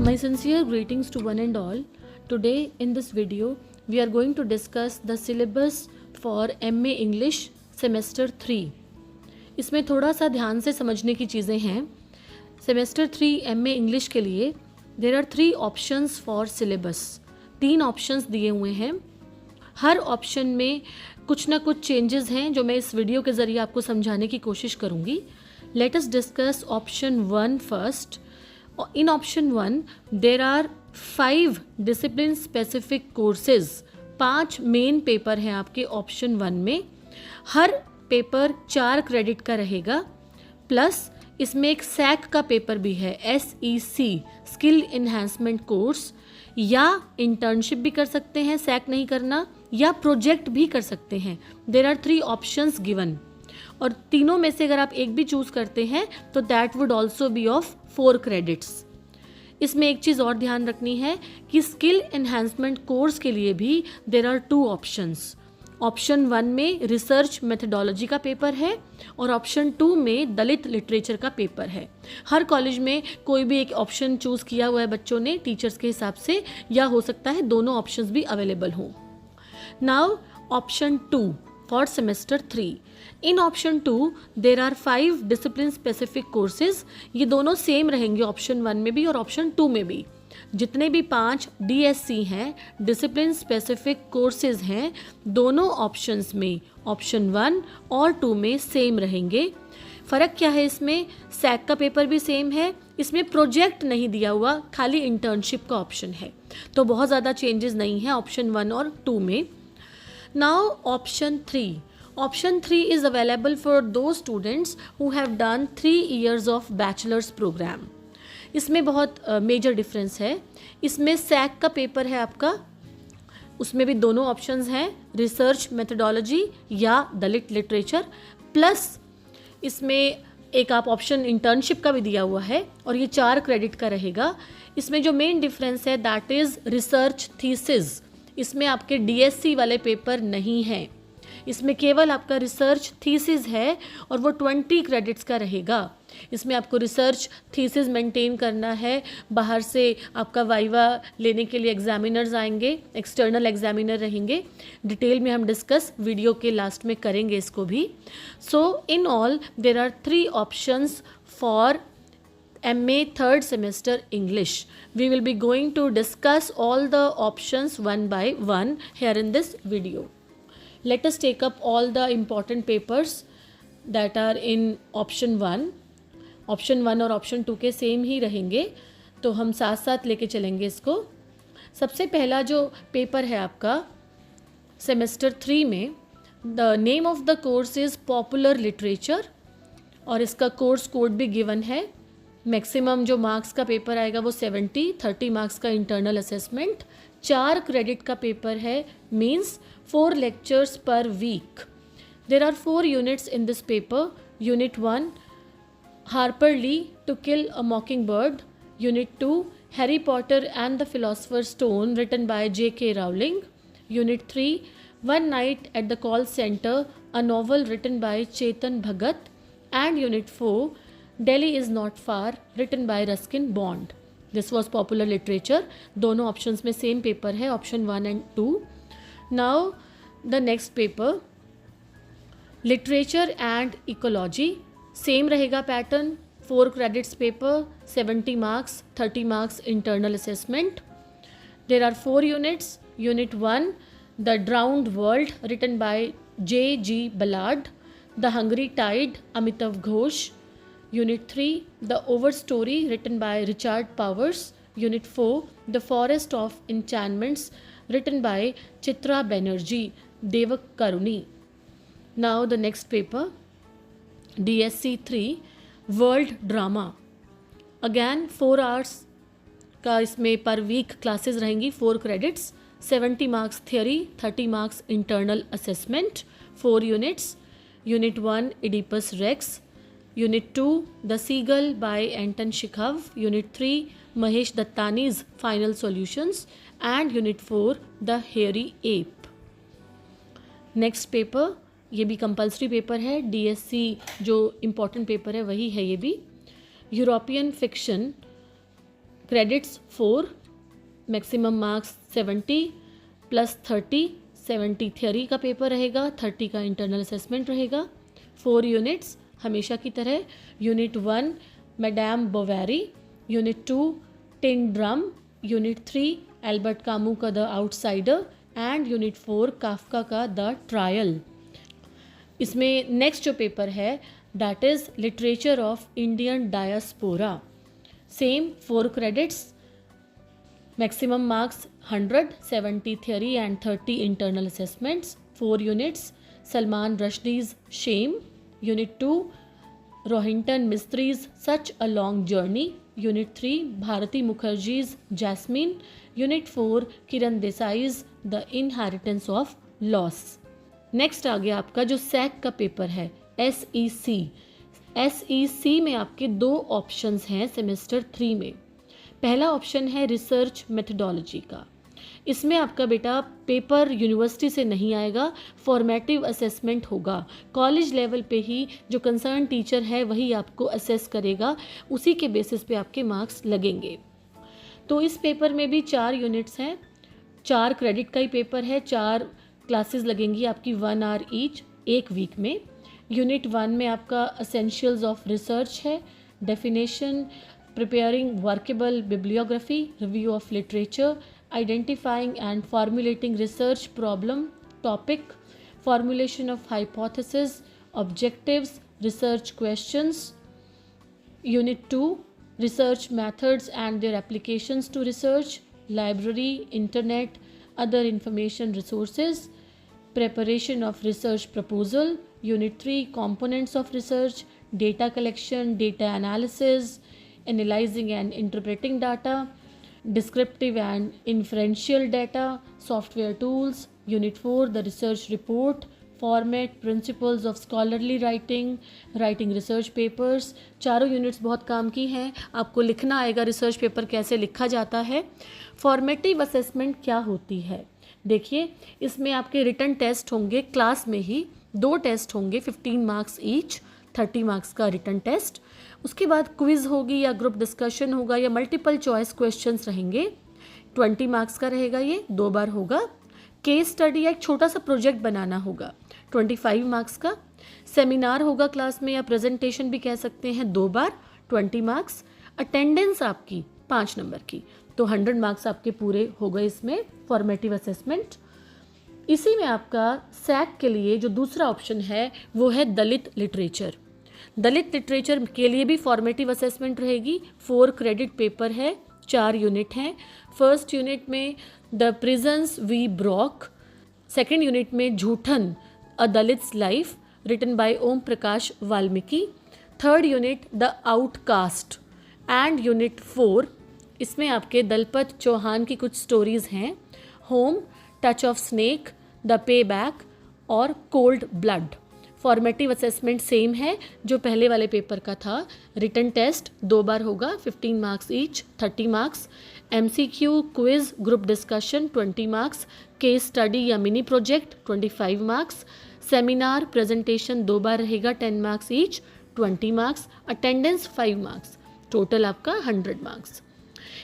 My sincere greetings to one and all. Today in this video we are going to discuss the syllabus for MA English Semester 3. इसमें थोड़ा सा ध्यान से समझने की चीज़ें हैं. Semester 3 MA English के लिए there are 3 options for syllabus. 3 options दिए हुए हैं. हर ऑप्शन में कुछ ना कुछ चेंजेस हैं जो मैं इस वीडियो के ज़रिए आपको समझाने की कोशिश करूँगी. Let us discuss option 1 first. In option 1 there are 5 discipline specific courses. 5 main paper हैं आपके ऑप्शन 1 में. हर पेपर 4 क्रेडिट का रहेगा, प्लस इसमें एक सैक का पेपर भी है, SEC स्किल इन्हांसमेंट कोर्स. या इंटर्नशिप भी कर सकते हैं सैक नहीं करना, या प्रोजेक्ट भी कर सकते हैं. देयर आर 3 ऑप्शंस गिवन, और तीनों में से अगर आप एक भी चूज़ करते हैं तो that would also be of 4 credits. इसमें एक चीज़ और ध्यान रखनी है कि स्किल एनहांसमेंट कोर्स के लिए भी देर आर 2 ऑप्शंस. ऑप्शन 1 में रिसर्च मेथडोलॉजी का पेपर है और ऑप्शन 2 में दलित लिटरेचर का पेपर है. हर कॉलेज में कोई भी एक ऑप्शन चूज़ किया हुआ है बच्चों ने टीचर्स के हिसाब से, या हो सकता है दोनों ऑप्शंस भी अवेलेबल हों. Now option 2 for semester 3. In option 2 there are 5 discipline specific courses. ये दोनों सेम रहेंगे ऑप्शन 1 में भी और ऑप्शन 2 में भी. जितने भी 5 DSC हैं, डिसिप्लिन स्पेसिफिक कोर्सेज हैं, दोनों ऑप्शंस में ऑप्शन 1 और 2 में सेम रहेंगे. फ़र्क क्या है इसमें? सैक का पेपर भी सेम है, इसमें प्रोजेक्ट नहीं दिया हुआ, खाली इंटर्नशिप का ऑप्शन है. तो बहुत ज़्यादा चेंजेस नहीं है ऑप्शन 1 और 2 में. Now option 3. Option 3 is available for those students who have done 3 years of bachelor's program. इसमें बहुत मेजर डिफरेंस है. इसमें सैक का पेपर है आपका, उसमें भी दोनों ऑप्शंस हैं, रिसर्च मेथडोलॉजी या दलित लिटरेचर, प्लस इसमें एक आप ऑप्शन इंटर्नशिप का भी दिया हुआ है और ये 4 क्रेडिट का रहेगा. इसमें जो मेन डिफरेंस है दैट इज़ रिसर्च थीसिस. इसमें आपके DSC वाले पेपर नहीं हैं, इसमें केवल आपका रिसर्च थीसिस है और वो 20 क्रेडिट्स का रहेगा. इसमें आपको रिसर्च थीसिस मेंटेन करना है, बाहर से आपका वाइवा लेने के लिए एग्जामिनर्स आएंगे, एक्सटर्नल एग्जामिनर रहेंगे. डिटेल में हम डिस्कस वीडियो के लास्ट में करेंगे इसको भी. So in all there are 3 options for MA third semester English. We will be going to discuss all the options one by one here in this video. Let us take up all the important papers that are in option 1. Option 1 और option 2 के same ही रहेंगे, तो हम साथ साथ लेके चलेंगे इसको. सबसे पहला जो पेपर है आपका सेमेस्टर 3 में, the name of the course is popular literature और इसका कोर्स कोड भी गिवन है. मैक्सिमम जो मार्क्स का पेपर आएगा वो 70, 30 मार्क्स का इंटरनल असेसमेंट, 4 क्रेडिट का पेपर है, means 4 lectures per week. There are 4 units in this paper. Unit 1 Harper Lee to kill a mockingbird. Unit 2 Harry Potter and the philosopher stone written by J.K. Rowling. Unit 3 one night at the call centre, a novel written by Chetan Bhagat. And unit 4 Delhi is not far written by Ruskin Bond. This was popular literature. दोनों options में same paper है, option 1 and 2. Now the next paper literature and ecology. Same रहेगा pattern, 4 credits paper, 70 marks, 30 marks internal assessment. There are 4 units. Unit 1 the drowned world written by J.G. Ballard. The hungry tide Amitav Ghosh. Unit 3 The Overstory written by Richard Powers. Unit 4 The Forest of Enchantments written by Chitra Banerjee, Devak Karuni. Now the next paper DSC 3 World Drama. Again 4 hours का इसमें पर week classes रहेंगी, 4 credits, 70 marks theory, 30 marks internal assessment, 4 units. Unit 1 Oedipus Rex. Unit 2 The Seagull by Anton Chekhov. Unit 3 Mahesh Dattani's Final Solutions. And Unit 4 The Hairy Ape. Next paper, ये भी compulsory paper है, DSC जो important paper है वही है ये भी. European fiction credits 4, maximum marks 70 plus 30, 70 theory का पेपर रहेगा, 30 का इंटरनल असेसमेंट रहेगा। 4 यूनिट्स हमेशा की तरह, unit 1 madame Bovary, unit 2 tin drum, unit 3 Albert Camus का the outsider and unit 4 Kafka का द ट्रायल। इसमें नेक्स्ट जो पेपर है that is literature of Indian diaspora, same 4 credits, maximum marks 100, 70 theory and 30 internal assessments, 4 units, Salman Rushdie's Shame, Unit 2, Rohinton Mistri's Such a Long Journey, Unit 3, Bharati Mukherjee's Jasmine, Unit 4, Kiran Desai's The Inheritance of Loss। Next आ गया आपका जो sac का paper है SEC। SEC में आपके 2 options हैं semester 3 में। पहला ऑप्शन है रिसर्च मेथडोलॉजी का। इसमें आपका बेटा पेपर यूनिवर्सिटी से नहीं आएगा, फॉर्मेटिव असेसमेंट होगा। कॉलेज लेवल पे ही जो कंसर्न टीचर है वही आपको असेस करेगा, उसी के बेसिस पे आपके मार्क्स लगेंगे। तो इस पेपर में भी 4 यूनिट्स हैं, 4 क्रेडिट का ही पेपर है, 4 क्लासेस लगेंगी आपकी 1 आवर ईच, 1 वीक में। यूनिट 1 में आपका असेंशियल्स ऑफ रिसर्च है, definition, preparing workable bibliography, review of literature, identifying and formulating research problem, topic, formulation of hypothesis, objectives, research questions. Unit 2, research methods and their applications to research, library, internet, other information resources, preparation of research proposal. Unit 3, components of research, data collection, data analysis, analyzing and interpreting data, descriptive and inferential data, software tools. Unit 4, the research report, format, principles of scholarly writing, writing research papers। चारों units बहुत काम की हैं, आपको लिखना आएगा research paper कैसे लिखा जाता है। फॉर्मेटिव असेसमेंट क्या होती है, देखिए इसमें आपके रिटन टेस्ट होंगे, क्लास में ही 2 टेस्ट होंगे, 15 मार्क्स ईच, 30 मार्क्स का रिटन टेस्ट। उसके बाद क्विज होगी या ग्रुप डिस्कशन होगा या मल्टीपल चॉइस क्वेश्चंस रहेंगे, 20 मार्क्स का रहेगा, ये 2 बार होगा। केस स्टडी या एक छोटा सा प्रोजेक्ट बनाना होगा, 25 मार्क्स का। सेमिनार होगा क्लास में या प्रेजेंटेशन भी कह सकते हैं, 2 बार, 20 मार्क्स। अटेंडेंस आपकी 5 नंबर की, तो 100 मार्क्स आपके पूरे हो गए इसमें फॉर्मेटिव असेसमेंट। इसी में आपका सैक के लिए जो दूसरा ऑप्शन है वो है दलित लिटरेचर। दलित लिटरेचर के लिए भी फॉर्मेटिव असेसमेंट रहेगी, 4 क्रेडिट पेपर है, 4 यूनिट हैं। फर्स्ट यूनिट में the prisons we broke, second unit में Joothan a Dalit's life written by Om Prakash Valmiki, third unit the outcast and unit 4 इसमें आपके दलपत चौहान की कुछ स्टोरीज हैं, home, touch of snake, the pay back और cold blood. Formative assessment same है जो पहले वाले पेपर का था, रिटन टेस्ट 2 बार होगा, 15 marks each, 30 marks, MCQ, quiz, group discussion 20 marks, case study या mini project 25 marks, seminar presentation 2 बार रहेगा, 10 marks each, 20 marks, attendance 5 marks, total आपका 100 मार्क्स।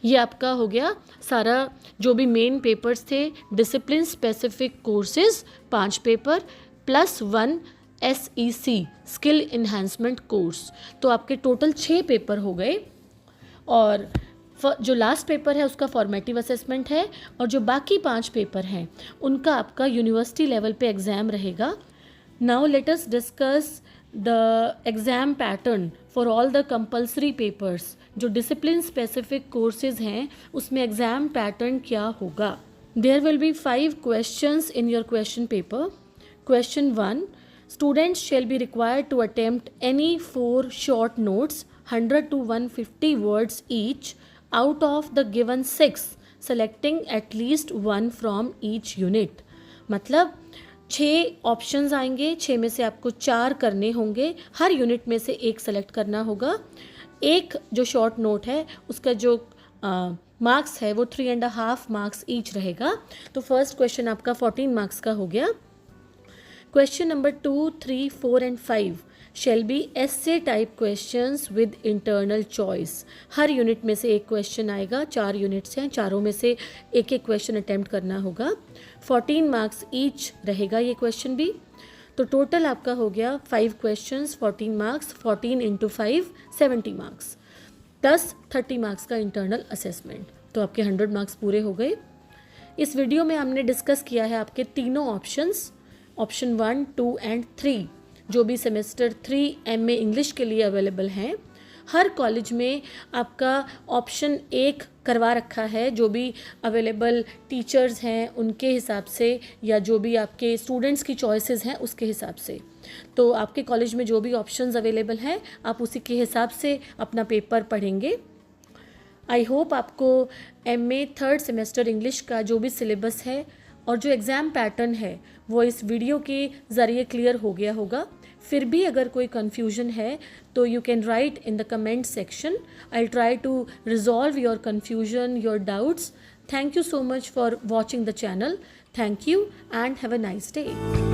ये आपका हो गया सारा जो भी मेन पेपर्स थे। Discipline specific courses 5 paper plus 1 SEC skill enhancement course, तो आपके टोटल 6 पेपर हो गए। और जो लास्ट पेपर है उसका फॉर्मेटिव असेसमेंट है, और जो बाकी 5 पेपर हैं उनका आपका यूनिवर्सिटी लेवल पे एग्ज़ाम रहेगा। Now let us discuss the exam pattern for all the compulsory papers. जो डिसिप्लिन स्पेसिफिक कोर्सेज हैं उसमें एग्ज़ाम पैटर्न क्या होगा। There will be 5 questions in your question paper. Question 1, students shall be required to attempt any 4 short notes 100 to 150 words each out of the given 6, selecting at least 1 from each unit। मतलब 6 options आएंगे, 6 में से आपको 4 करने होंगे, हर unit में से 1 select करना होगा। एक जो शॉर्ट नोट है उसका जो मार्क्स है वो 3.5 मार्क्स ईच रहेगा। तो फर्स्ट क्वेश्चन आपका 14 मार्क्स का हो गया। Question number 2, 3, 4 and 5 shall be essay type questions with internal choice। Her unit में से एक क्वेश्चन आएगा, 4 यूनिट्स हैं, चारों में से एक एक क्वेश्चन अटेम्प्ट करना होगा। 14 मार्क्स ईच रहेगा ये क्वेश्चन भी। तो टोटल आपका हो गया 5 questions 14 marks, 14 into 5 70 marks plus 30 marks का इंटरनल असेसमेंट। तो आपके 100 मार्क्स पूरे हो गए। इस वीडियो में हमने डिस्कस किया है आपके तीनों ऑप्शंस, ऑप्शन 1, 2 एंड 3, जो भी सेमेस्टर 3 एमए इंग्लिश के लिए अवेलेबल हैं। हर कॉलेज में आपका ऑप्शन 1 करवा रखा है, जो भी अवेलेबल टीचर्स हैं उनके हिसाब से या जो भी आपके स्टूडेंट्स की चॉइसेस हैं उसके हिसाब से। तो आपके कॉलेज में जो भी ऑप्शंस अवेलेबल हैं आप उसी के हिसाब से अपना पेपर पढ़ेंगे। आई होप आपको एमए 3rd सेमेस्टर इंग्लिश का जो भी सिलेबस है और जो एग्ज़ाम पैटर्न है वो इस वीडियो के ज़रिए क्लियर हो गया होगा। फिर भी अगर कोई कन्फ्यूजन है तो you can write in the comment section. I will try to resolve your confusion, your doubts. Thank you so much for watching the channel. Thank you and have a nice day.